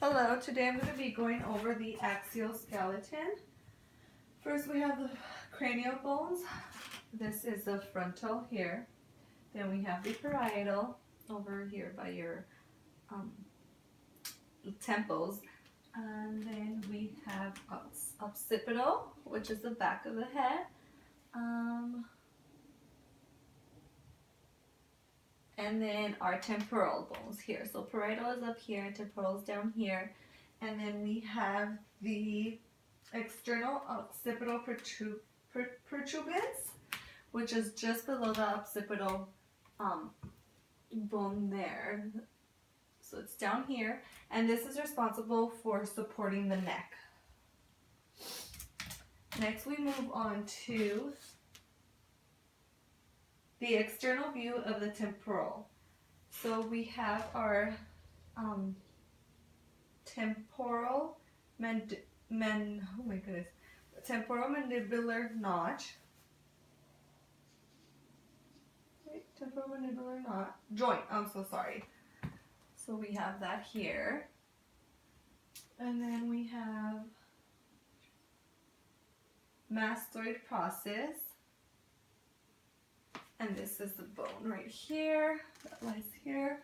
Hello, today I'm going to be going over the axial skeleton. First we have the cranial bones. This is the frontal here. Then we have the parietal over here by your temples. And then we have occipital, which is the back of the head. And then our temporal bones here. So parietal is up here, temporal is down here. And then we have the external occipital protuberance, which is just below the occipital bone there. So it's down here. And this is responsible for supporting the neck. Next we move on to the external view of the temporal. So we have our temporal temporal mandibular notch. Temporal mandibular joint. I'm so sorry. So we have that here, and then we have mastoid process. And this is the bone right here that lies here.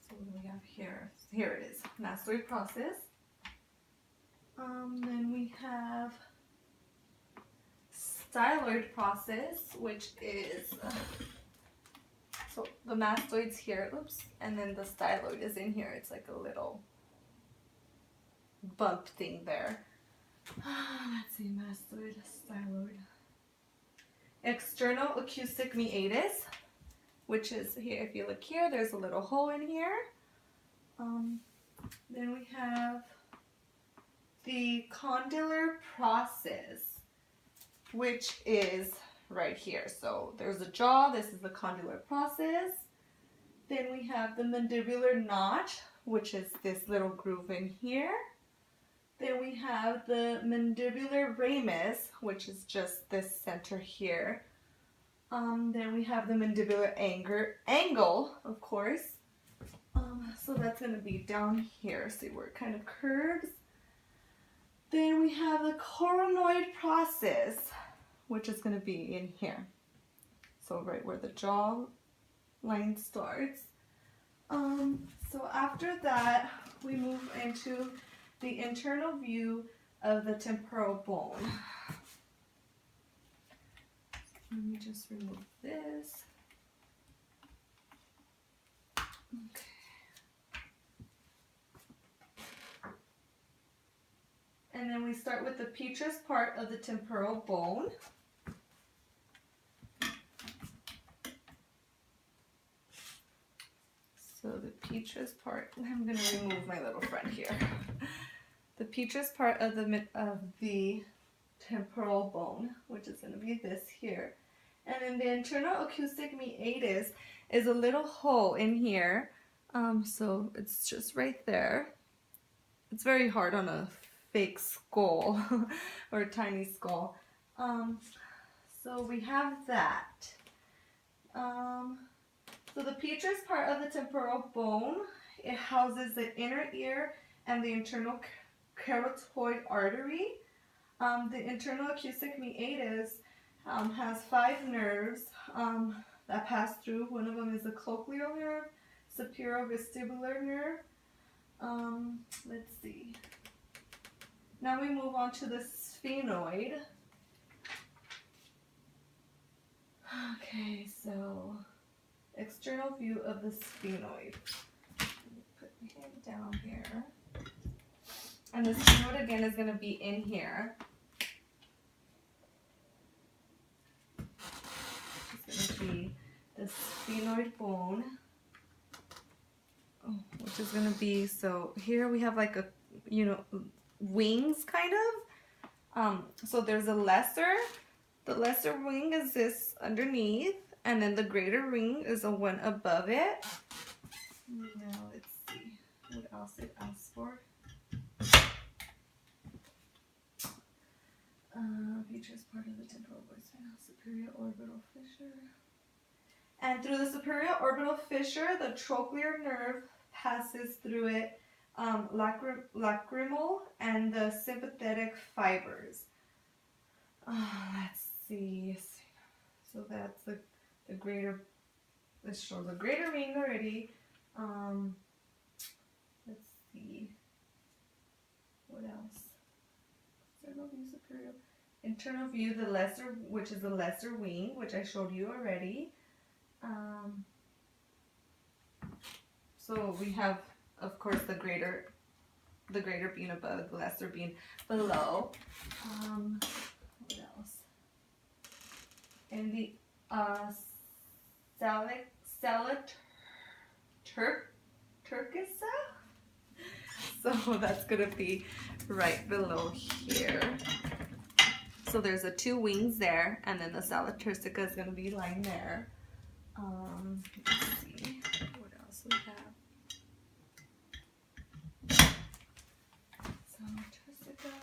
So what do we have here? Here it is, mastoid process. Then we have styloid process, which is so the mastoid's here, oops, and then the styloid is in here. It's like a little bump thing there. Let's see, mastoid, styloid. External acoustic meatus, which is here. If you look here, there's a little hole in here. Then we have the condylar process, which is right here. So there's a jaw. This is the condylar process. Then we have the mandibular notch, which is this little groove in here. Then we have the mandibular ramus, which is just this center here. Then we have the mandibular angle, of course. So that's going to be down here. See where it kind of curves. Then we have the coronoid process, which is going to be in here. So right where the jaw line starts. So after that, we move into the internal view of the temporal bone. Let me just remove this. Okay. And then we start with the petrous part of the temporal bone. So the petrous part, I'm going to remove my little friend here. The petrous part of the temporal bone, which is going to be this here. And then the internal acoustic meatus is a little hole in here. So it's just right there. It's very hard on a fake skull or a tiny skull. So we have that. So the petrous part of the temporal bone, it houses the inner ear and the internal carotid artery. The internal acoustic meatus has 5 nerves that pass through. One of them is the cochlear nerve, superior vestibular nerve. Let's see. Now we move on to the sphenoid. Okay, so external view of the sphenoid. Put my hand down here. And the sphenoid again is going to be in here. It's going to be the sphenoid bone, which is going to be, so here we have like a, wings kind of. So there's the lesser wing is this underneath, and then the greater wing is the one above it. Now let's see what else it asks for. Petrous part of the temporal bone, superior orbital fissure. And through the superior orbital fissure, the trochlear nerve passes through it lacrimal and the sympathetic fibers. Let's see. So that's the greater. This shows a greater ring already. Let's see. What else? External view, superior. Internal view, the lesser, which is the lesser wing, which I showed you already. So we have, of course, the greater being above, the lesser being below. What else? And the turcica. So that's gonna be right below here. So there's the two wings there, and then the salad turcica is gonna be lying there. Let's see what else we have. Salad turcica.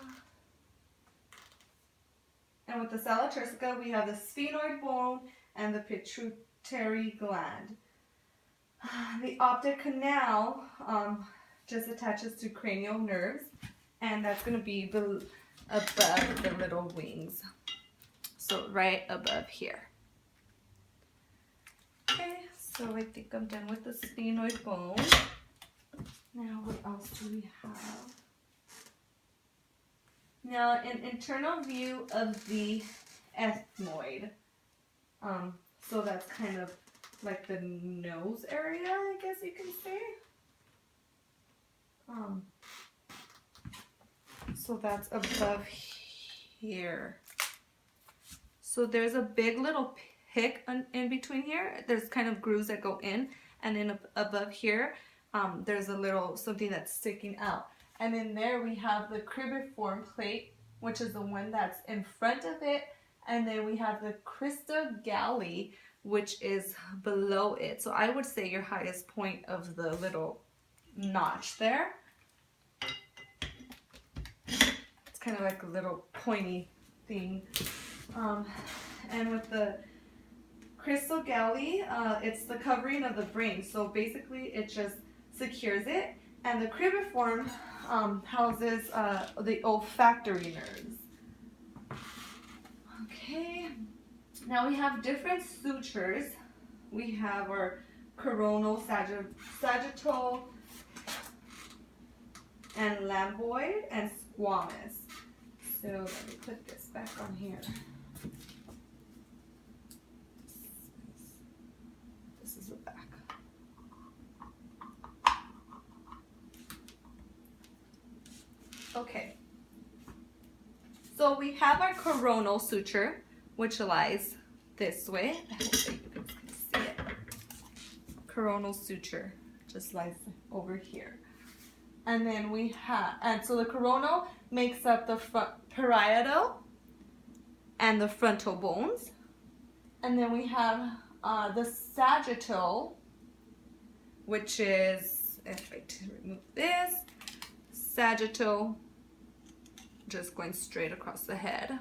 And with the salad turcica, we have the sphenoid bone and the pituitary gland. The optic canal just attaches to cranial nerves, and that's going to be above the little wings. So right above here. Okay, so I think I'm done with the sphenoid bone. Now what else do we have? Now an internal view of the ethmoid. So that's kind of like the nose area, I guess you can say. So that's above here. So there's a big little pick in between here. There's kind of grooves that go in, and then above here, there's a little something that's sticking out. And in there we have the cribriform plate, which is the one that's in front of it, and then we have the crista galli, which is below it. So I would say your highest point of the little notch there. It's kind of like a little pointy thing. And with the crystal galli, it's the covering of the brain. So basically it just secures it. And the cribriform houses the olfactory nerves. Okay, now we have different sutures. We have our coronal, sagittal, and lamboid, and squamous. So let me put this back on here. This is the back. Okay. So we have our coronal suture, which lies this way. I hope that you can see it. Coronal suture just lies over here. And then we have, and so the coronal makes up the parietal and the frontal bones. And then we have the sagittal, which is, if I remove this, sagittal, just going straight across the head.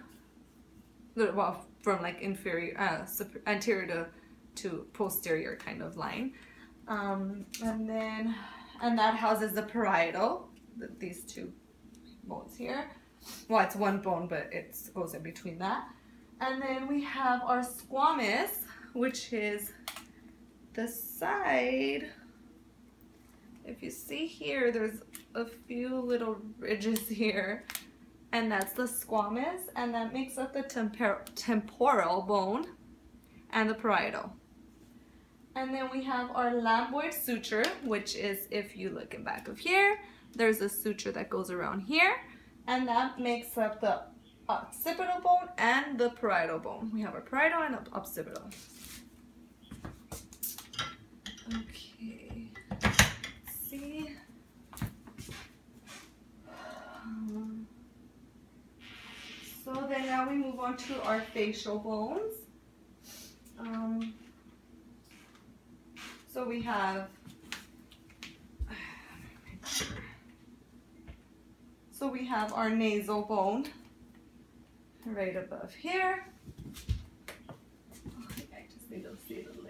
Well, from like inferior, anterior to posterior kind of line. And that houses the parietal, these two bones here. Well, it's one bone, but it goes in between that. And then we have our squamous, which is the side. If you see here, there's a few little ridges here, and that's the squamous, and that makes up the temporal bone and the parietal. And then we have our lamboid suture, which is, if you look in back of here, there's a suture that goes around here, and that makes up the occipital bone and the parietal bone. We have our parietal and occipital. Okay, let's see. So then now we move on to our facial bones. So we have, our nasal bone right above here. I just need to see it a